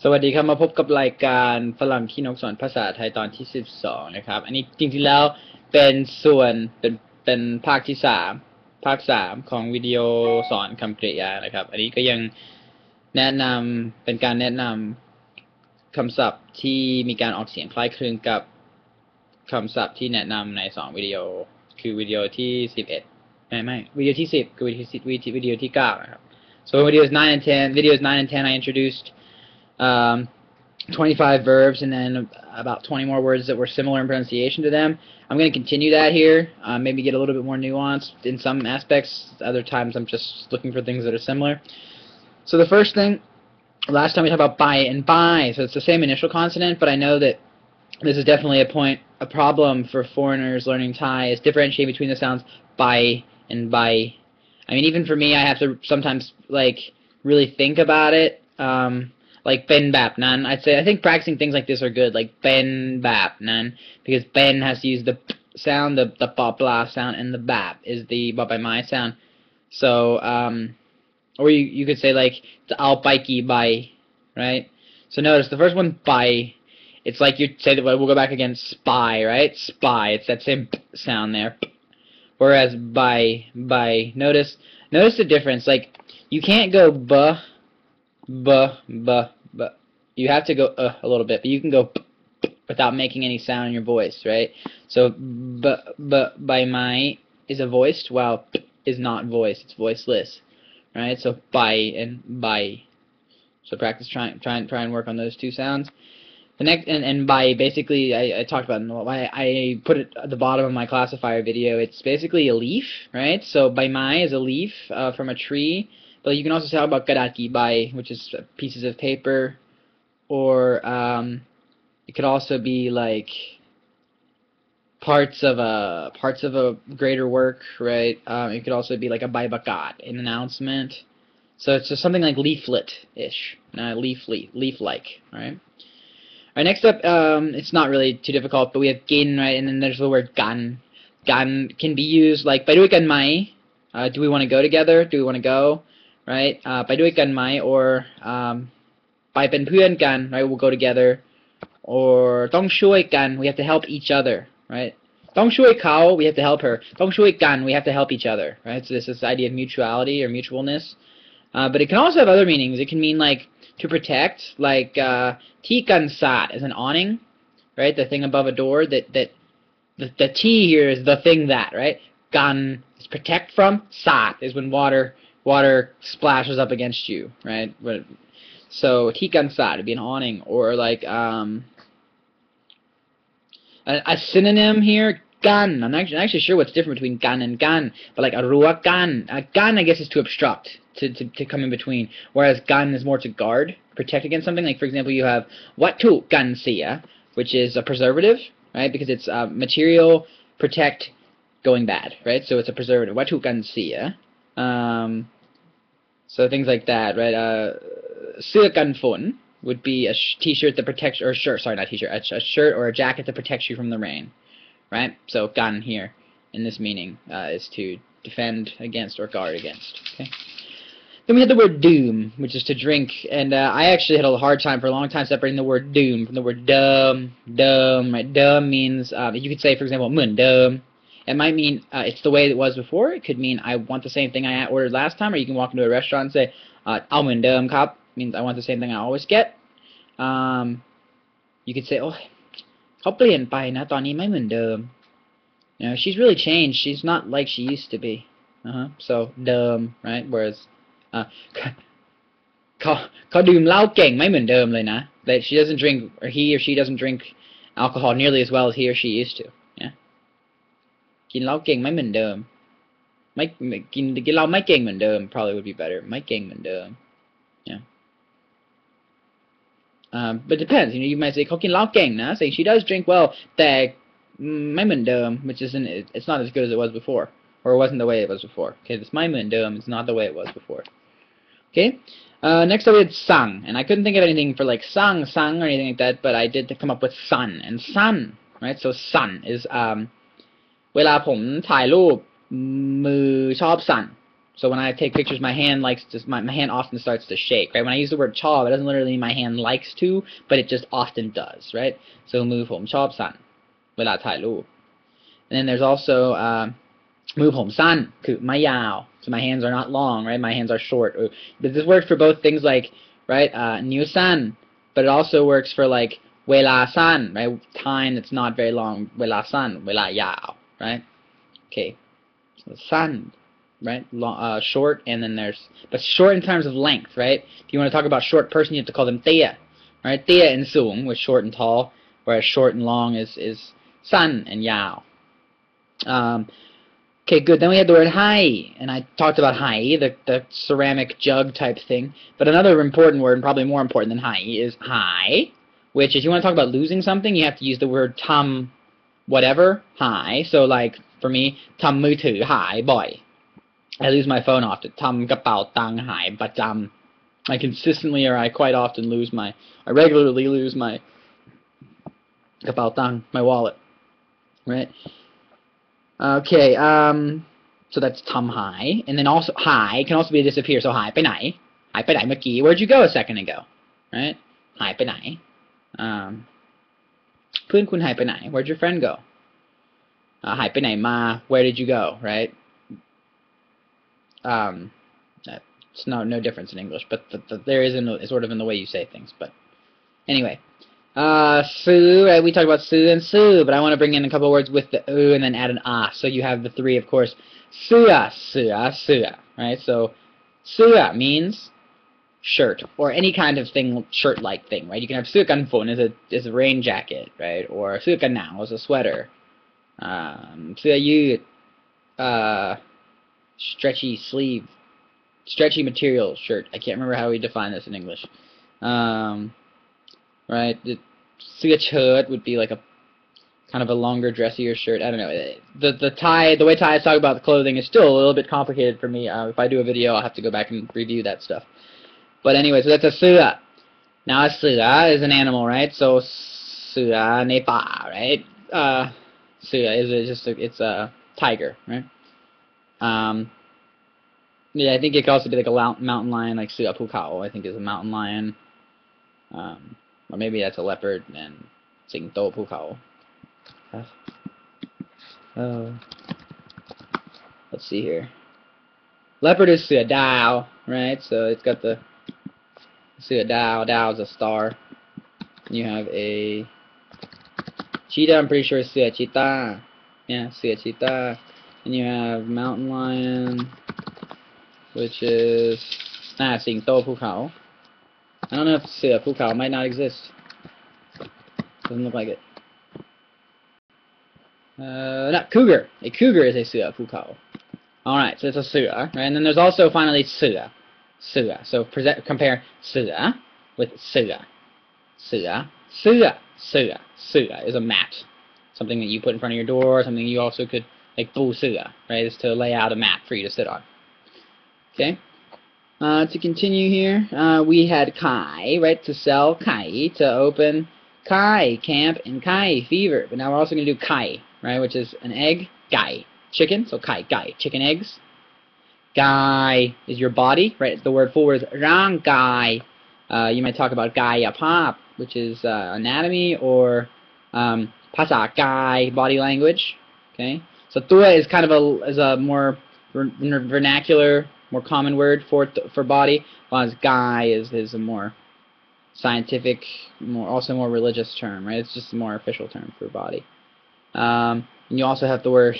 สวัสดีครับมาพบกับรายการฝรั่งขี้นกสอนภาษาไทยตอนที่12นะครับอันนี้จริงๆแล้วเป็นส่วนเป็นภาคที่3ของวิดีโอสอนคำกริยานะครับอันนี้ก็ยังเป็นการแนะนำคำศัพท์ที่มีการออกเสียงคล้ายคลึงกับคำศัพท์ที่แนะนำใน2วิดีโอคือวิดีโอที่11ไม่วิดีโอที่10คือวิดีโอที่9นะครับ so videos 9 and 10 I introduced 25 verbs and then about 20 more words that were similar in pronunciation to them. I'm going to continue that here, maybe get a little bit more nuanced in some aspects. Other times I'm just looking for things that are similar. So the first thing, last time we talked about bai and bai, so it's the same initial consonant, but I know that this is definitely a problem for foreigners learning Thai is differentiating between the sounds bai and bai. I mean, even for me, I have to sometimes like really think about it. Like ben bap nan. I think practicing things like this are good, like ben bap nan, because ben has to use the p sound, the ba blah sound, and the bap is the ba by my sound. So or you could say like the al ki bai, right? So notice the first one bai. It's like you say that we'll go back again, spy, right? Spy. It's that same p sound there. Whereas bai, notice the difference. Like you can't go buh. You have to go a little bit, but you can go without making any sound in your voice, right? So by my is a voiced, while is not voiced. It's voiceless, right? So by and by. So practice try and work on those two sounds. The next and by basically I talked about I put it at the bottom of my classifier video. It's basically a leaf, right? So by my is a leaf from a tree. But you can also talk about kadat ki bai, which is pieces of paper, or it could also be like parts of a greater work, right? It could also be like a bai bakat, an announcement. So it's just something like leaflet-ish, leaf-like, right? Alright, next up, it's not really too difficult, but we have gin, right? And then there's the word gan. Gan can be used like, byด้วยกันไหม? Do we want to go together? Do we want to go? Right? ไปด้วยกันไหม or ไปเป็นเพื่อนกัน right? We'll go together. Or ต้องช่วยกัน we have to help each other, right? ต้องช่วยเขา we have to help her. ต้องช่วยกัน we have to help each other, right? So this is the idea of mutuality or mutualness. But it can also have other meanings. It can mean like to protect, like ที่กันศาสตร์is an awning, right? The thing above a door the T here is the thing that, right? Gan is protect from, sat is when water splashes up against you, right? So tikan sat would be an awning, or like a synonym here, gan. I'm actually sure what's different between gan and gan, but like a ruak gan. Gan I guess is to obstruct, to come in between, whereas gan is more to guard, protect against something. Like for example, you have watu gan sia, which is a preservative, right? Because it's material protect going bad, right? So it's a preservative. Watu gan sia. So things like that, right? Seua gan phon would be a t-shirt that protects, or shirt, sorry, not t-shirt, a shirt or a jacket that protects you from the rain, right? So gan here in this meaning is to defend against or guard against. Okay. Then we had the word doom, which is to drink, and I actually had a hard time for a long time separating the word doom from the word dumb, right? Dumb means you could say, for example, mun dumb. It might mean it's the way it was before. It could mean I want the same thing I ordered last time, or you can walk into a restaurant and say, "Ao mun deum kap," means I want the same thing I always get. You could say, "Oh, เขาเปลี่ยนไปนะตอนนี้ไม่เหมือนเดิม." You know, she's really changed. She's not like she used to be. So deum, right? Whereas เขาดื่มเหล้าเก่งไม่เหมือนเดิมเลยนะ. That she doesn't drink, or he or she doesn't drink alcohol nearly as well as he or she used to. กินเหล้าเก่งไม่เหมือนเดิมไม่กินเหล้าไม่เก่งเหมือนเดิม probably would be better ไม่เก่งเหมือนเดิม yeah. But it depends, you know, you might say เขากินเหล้าเก่งนะ saying she does drink well แต่ไม่เหมือนเดิม which isn't, it's not as good as it was before, or it wasn't the way it was before. Okay, this ไม่เหมือนเดิม it's not the way it was before. Okay, next up we had sang, and I couldn't think of anything for like sang or anything like that, but I did come up with sun, and sun, right? So sun is เวลาผมถ่ายรูปมือชอบสั่น So when I take pictures, my hand my hand often starts to shake, right? When I use the word chop, it doesn't literally mean my hand likes to, but it just often does, right? So มือผมชอบสั่นเวลาถ่ายรูป And then there's also มือผมสั้นคือไม่ยาว so my hands are not long, right? My hands are short. But this works for both things like, right, นิ้วสั้น but it also works for like เวลาสั้น, right? Time that's not very long. เวลาสั้น เวลายาว, right? Okay. So สั้น, right? Long, short, and then but short in terms of length, right? If you want to talk about short person, you have to call them เตี้ย, right? เตี้ยand สูง, which short and tall, whereas short and long is สั้น and ยาว. Okay, good. Then we had the word haai, and I talked about haai, the ceramic jug type thing. But another important word, and probably more important than haai, is haai, which if you want to talk about losing something, you have to use the word tam whatever, haai. So like, for me, tam มือถือหายบ่อย. I lose my phone often. Tam กระเป๋าตังค์หายประจำ. I consistently, or I quite often I regularly lose my กระเป๋าตังค์ my wallet. Right? Okay, so that's tam hai, and then also hai can also be disappear. So hai ไปไหน หายไปไหนเมื่อกี้ where'd you go a second ago, right? หายไปไหน เพื่อนคุณหายไปไหน where'd your friend go? หายไปไหนมา where did you go, right? It's no difference in English, but there is sort of in the way you say things. But anyway. Su, right? We talked about su and su, but I want to bring in a couple of words with the u and then add an ah. So you have the three, of course. Seua, seua, seua, right? So seua means shirt or any kind of thing, shirt-like thing, right? You can have sukanfon as a rain jacket, right? Or sukanao as a sweater. Seuyut, stretchy sleeve, stretchy material shirt. I can't remember how we define this in English. Right? The shirt would be like a kind of a longer, dressier shirt. I don't know. The way Thais talk about the clothing is still a little bit complicated for me. If I do a video, I'll have to go back and review that stuff. But anyway, so that's a seua. Now a seua is an animal, right? So seua ne pa, right? Seua is it's a tiger, right? Yeah, I think it could also be like a mountain lion, like seua pukao, I think is a mountain lion. Or maybe that's a leopard and Singto Pukao. Let's see here. Leopard is Sua Dao, right? So it's got the Sua Dao. Dao is a star. And you have a cheetah, I'm pretty sure it's Sua Cheetah. Yeah, Sua Cheetah. And you have mountain lion, which is Singto Pukao. I don't know if Sua Pukao might not exist. Doesn't look like it. Not cougar. A cougar is a Sua Pukao. Alright, so it's a Sua, right? And then there's also finally Sua. Sua. So compare Sua with Sua. Sua. Sua. Sua. Sua is a mat. Something that you put in front of your door, something you also could, like Bu Sua, right? Is to lay out a mat for you to sit on. Okay? To continue here, we had kaai, right, to sell, kaai, to open, kaai, camp, and kaai, fever. But now we're also going to do kaai, right, which is an egg, gaai, chicken, so kaai, gaai, chicken eggs. Gaai is your body, right, the word full word is rang gaai. You might talk about gaai apap, which is anatomy, or pasa gaai, body language, okay. So tua is kind of a more vernacular, more common word for body, while gaai is a more scientific, also more religious term, right? It's just a more official term for body. And you also have the word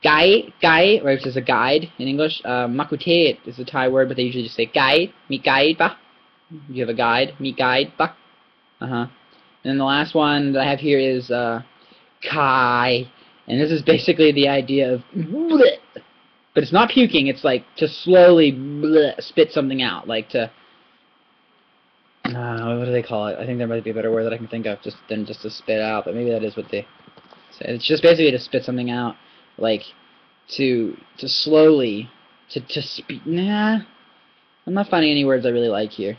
gaai, which is a guide in English. Makuteet is a Thai word, but they usually just say guide, mi guide ba. You have a guide, mi guide ba. And then the last one that I have here is kaai, and this is basically the idea of bleh. But it's not puking, it's like to slowly bleh, spit something out, like to, what do they call it? I think there might be a better word that I can think of than just to spit out, but maybe that is what they say. It's just basically to spit something out, like to slowly, to speak. Nah, I'm not finding any words I really like here.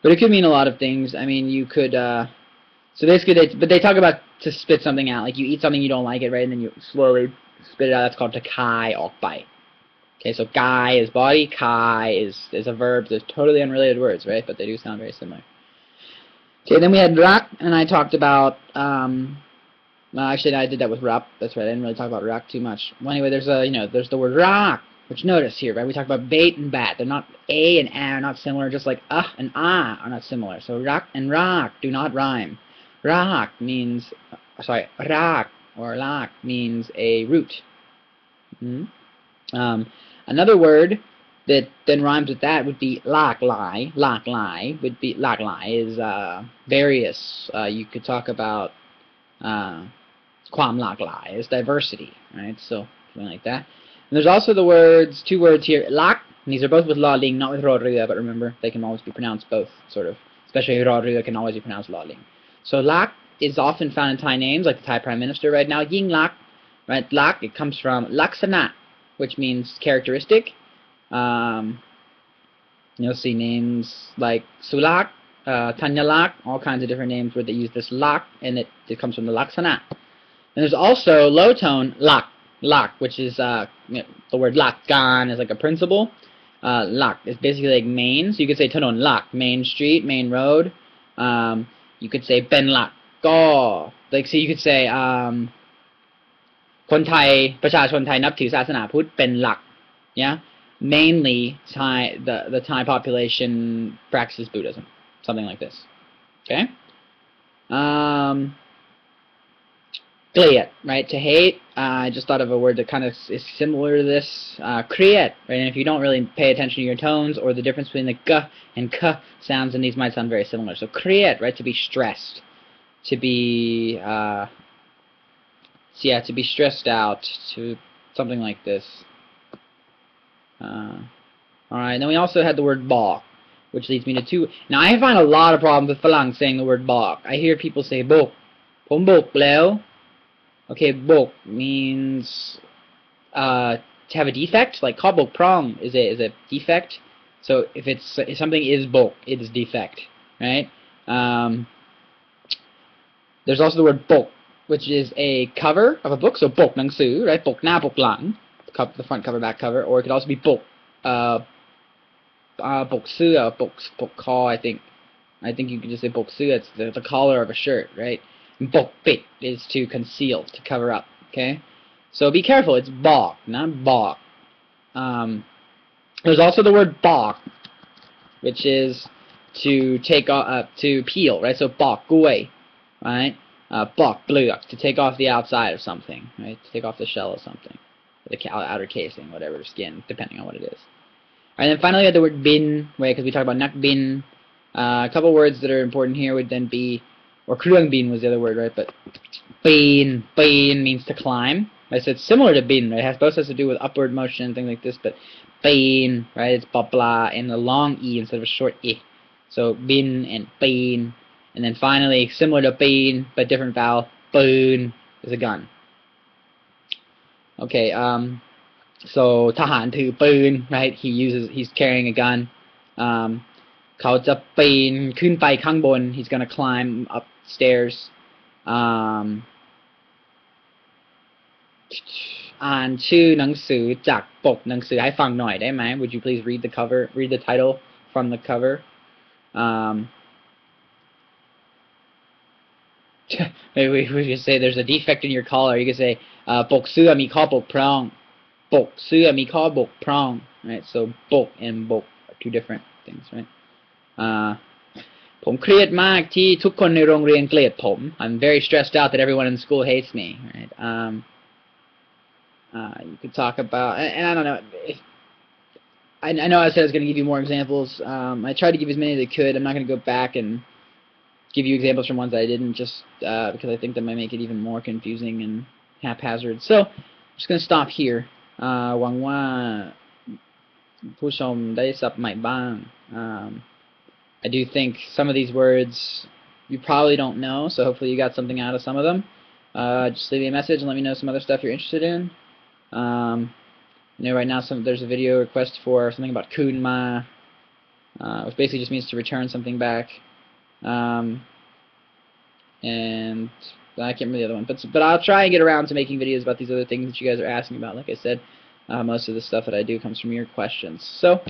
But it could mean a lot of things. I mean, you could, so basically, they talk about to spit something out, like you eat something you don't like it, right, and then you slowly spit it out. That's called to kai ok bai. Okay, so gaai is body, kaai is a verb. They're totally unrelated words, right? But they do sound very similar. Okay, then we had raak, and I talked about, well, actually, I did that with rap. That's right. I didn't really talk about raak too much. Well, anyway, there's there's the word raak, which notice here, right? We talk about bait and bat. They're not a and are not similar, just like and are not similar. So raak and raak do not rhyme. Raak means, raak or laak means a root. Another word that then rhymes with that would be laak laai. Laak laai would be laak laai is various. You could talk about kwam laak laai is diversity, right? So something like that. And there's also the two words here, laak. And these are both with la ling, not with ro rua, but remember they can always be pronounced both, sort of. Especially ro rua can always be pronounced la ling. So laak is often found in Thai names, like the Thai Prime Minister right now, Ying Laak. Right, laak, it comes from laksana, which means characteristic. You'll see names like Sulak, Tanyalak, all kinds of different names where they use this lak, and it comes from the laksana. And there's also low tone lak, which is the word lakgan is like a principle. Lak is basically like main, so you could say tanon lak, main street, main road. You could say ben lak go, like so you could say คนไทยประชาชนไทยนับถือศาสนาพุทธเป็นหลัก yeah, mainly the Thai population practices Buddhism, something like this. Okay. Kriat, right, to hate. I just thought of a word that kind of is similar to this. Kriat, right, and if you don't really pay attention to your tones or the difference between the g and k sounds, then these might sound very similar. So kriat, right, to be stressed, to be to be stressed out, to something like this. Alright, then we also had the word bok, which leads me to two. Now, I find a lot of problems with Farang saying the word bok. I hear people say bok. Pom bok leo. Okay, bok means to have a defect, like ka bok prong is a defect. So if something is bok, it is defect, right? There's also the word bok, which is a cover of a book, so bok nang su, right? Bok na bok lang, the front cover, back cover, or it could also be bok, bok seua, bok call. I think you could just say bok seua. It's the collar of a shirt, right? And bok pit is to conceal, to cover up. Okay, so be careful. It's bok, not bok. There's also the word bok, which is to take off, to peel, right? So bok gui, right? Bok bluk, to take off the outside of something, right? To take off the shell of something, the outer casing, whatever, skin, depending on what it is. Alright, then finally we had the word bin, right? Because we talked about nak bin. A couple words that are important here would then be, or kruang bin was the other word, right? But bpiin means to climb. Right? So it's similar to bin, right? It both has to do with upward motion and things like this, but bpiin, right? It's bapla and a long e instead of a short e. So bin and bpiin. And then finally, similar to bpiin, but different vowel, bpeun is a gun. Okay, so tahan to bpeun, right? He's carrying a gun. เขาจะปีนขึ้นไปข้างบน he's gonna climb upstairs. อ่านชื่อหนังสือจากปกหนังสือให้ฟังหน่อยได้ไหม Would you please read the title from the cover? Maybe we could say there's a defect in your collar. You could say ปกเสื้อมีข้อบกพร่อง ปกเสื้อมีข้อบกพร่อง right? So ปกand บกare two different things, right? ผมเครียดมากที่ทุกคนในโรงเรียนเกลียดผม I'm very stressed out that everyone in school hates me, right? You could talk about, and I don't know, I know I said I was going to give you more examples. I tried to give as many as I could. I'm not going to go back and give you examples from ones that I didn't, just because I think that might make it even more confusing and haphazard. So I'm just going to stop here. หวังว่าผู้ชมได้ศัพท์ใหม่บ้าง I do think some of these words you probably don't know, so hopefully you got something out of some of them. Just leave me a message and let me know some other stuff you're interested in. Right now there's a video request for something about kun ma, which basically just means to return something back. And I can't remember the other one, but I'll try and get around to making videos about these other things that you guys are asking about. Like I said, Most of the stuff that I do comes from your questions. So,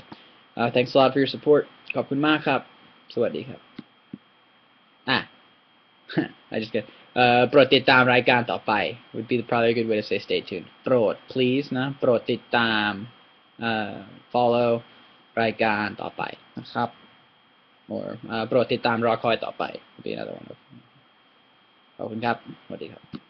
thanks a lot for your support. ขอบคุณมากครับสวัสดีครับI just get โปรดติดตามรายการต่อไป would be probably a good way to say stay tuned โปรด please นะโปรดติดตามfollow รายการต่อไปนะครับ or โปรดติดตามรอคอยต่อไป would be another one ขอบคุณครับสวัสดีครับ